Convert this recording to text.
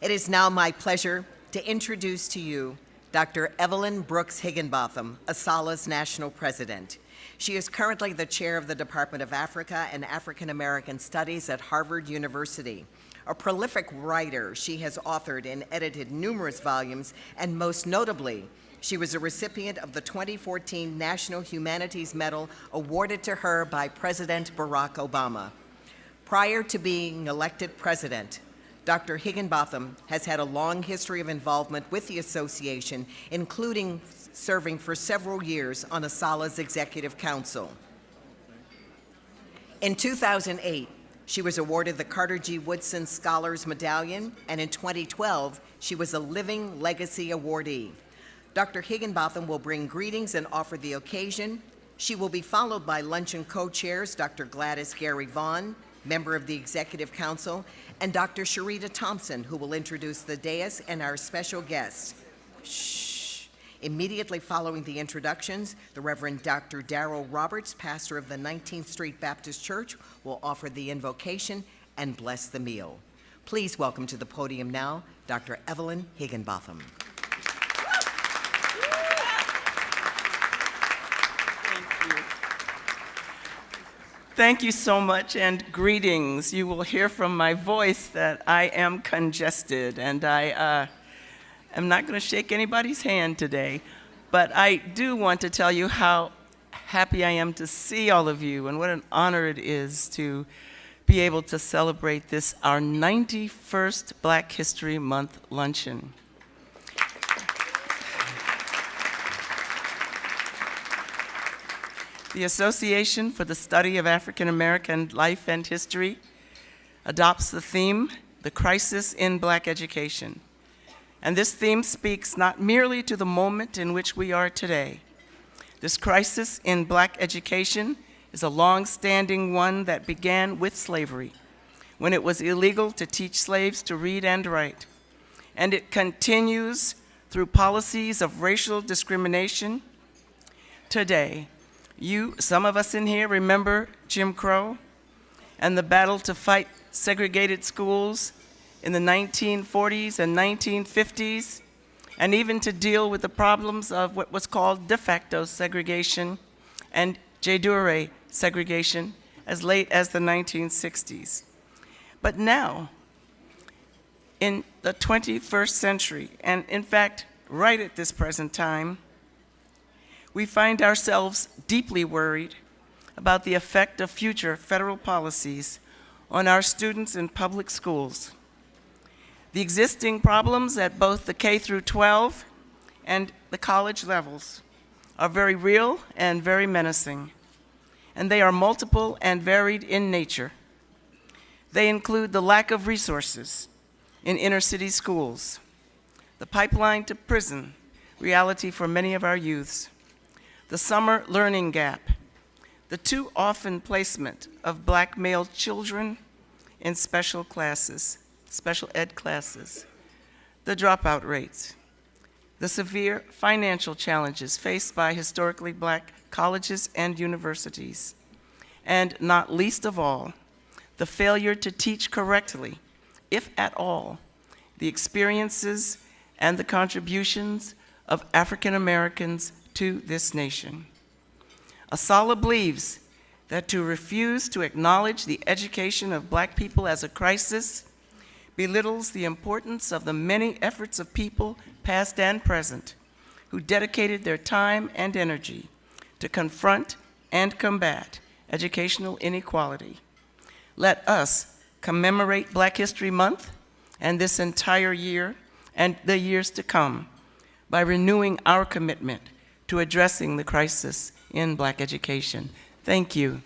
It is now my pleasure to introduce to you Dr. Evelyn Brooks Higginbotham, ASALH's National President. She is currently the chair of the Department of Africa and African American Studies at Harvard University. A prolific writer, she has authored and edited numerous volumes, and most notably, she was a recipient of the 2014 National Humanities Medal awarded to her by President Barack Obama. Prior to being elected president, Dr. Higginbotham has had a long history of involvement with the association, including serving for several years on ASALH's Executive Council. In 2008, she was awarded the Carter G. Woodson Scholars Medallion, and in 2012, she was a Living Legacy awardee. Dr. Higginbotham will bring greetings and offer the occasion. She will be followed by luncheon co-chairs, Dr. Gladys Gary Vaughn, member of the Executive Council, and Dr. Sharita Thompson, who will introduce the dais and our special guest. Shh. Immediately following the introductions, the Reverend Dr. Darrell Roberts, pastor of the 19th Street Baptist Church, will offer the invocation and bless the meal. Please welcome to the podium now, Dr. Evelyn Higginbotham. Thank you so much, and greetings. You will hear from my voice that I am congested, and I am not going to shake anybody's hand today, but I do want to tell you how happy I am to see all of you, and what an honor it is to be able to celebrate this, our 91st Black History Month luncheon. The Association for the Study of African American Life and History adopts the theme, The Crisis in Black Education. And this theme speaks not merely to the moment in which we are today. This crisis in Black education is a long-standing one that began with slavery, when it was illegal to teach slaves to read and write. And it continues through policies of racial discrimination today. Some of us in here remember Jim Crow and the battle to fight segregated schools in the 1940s and 1950s, and even to deal with the problems of what was called de facto segregation and de jure segregation as late as the 1960s. But now, in the 21st century, and in fact, right at this present time, we find ourselves deeply worried about the effect of future federal policies on our students in public schools. The existing problems at both the K through 12 and the college levels are very real and very menacing, and they are multiple and varied in nature. They include the lack of resources in inner city schools, the pipeline to prison, reality for many of our youths, the summer learning gap, the too often placement of Black male children in special classes, special ed classes, the dropout rates, the severe financial challenges faced by historically Black colleges and universities, and not least of all, the failure to teach correctly, if at all, the experiences and the contributions of African Americans to this nation. ASALH believes that to refuse to acknowledge the education of Black people as a crisis belittles the importance of the many efforts of people, past and present, who dedicated their time and energy to confront and combat educational inequality. Let us commemorate Black History Month and this entire year and the years to come by renewing our commitment to addressing the crisis in Black education. Thank you.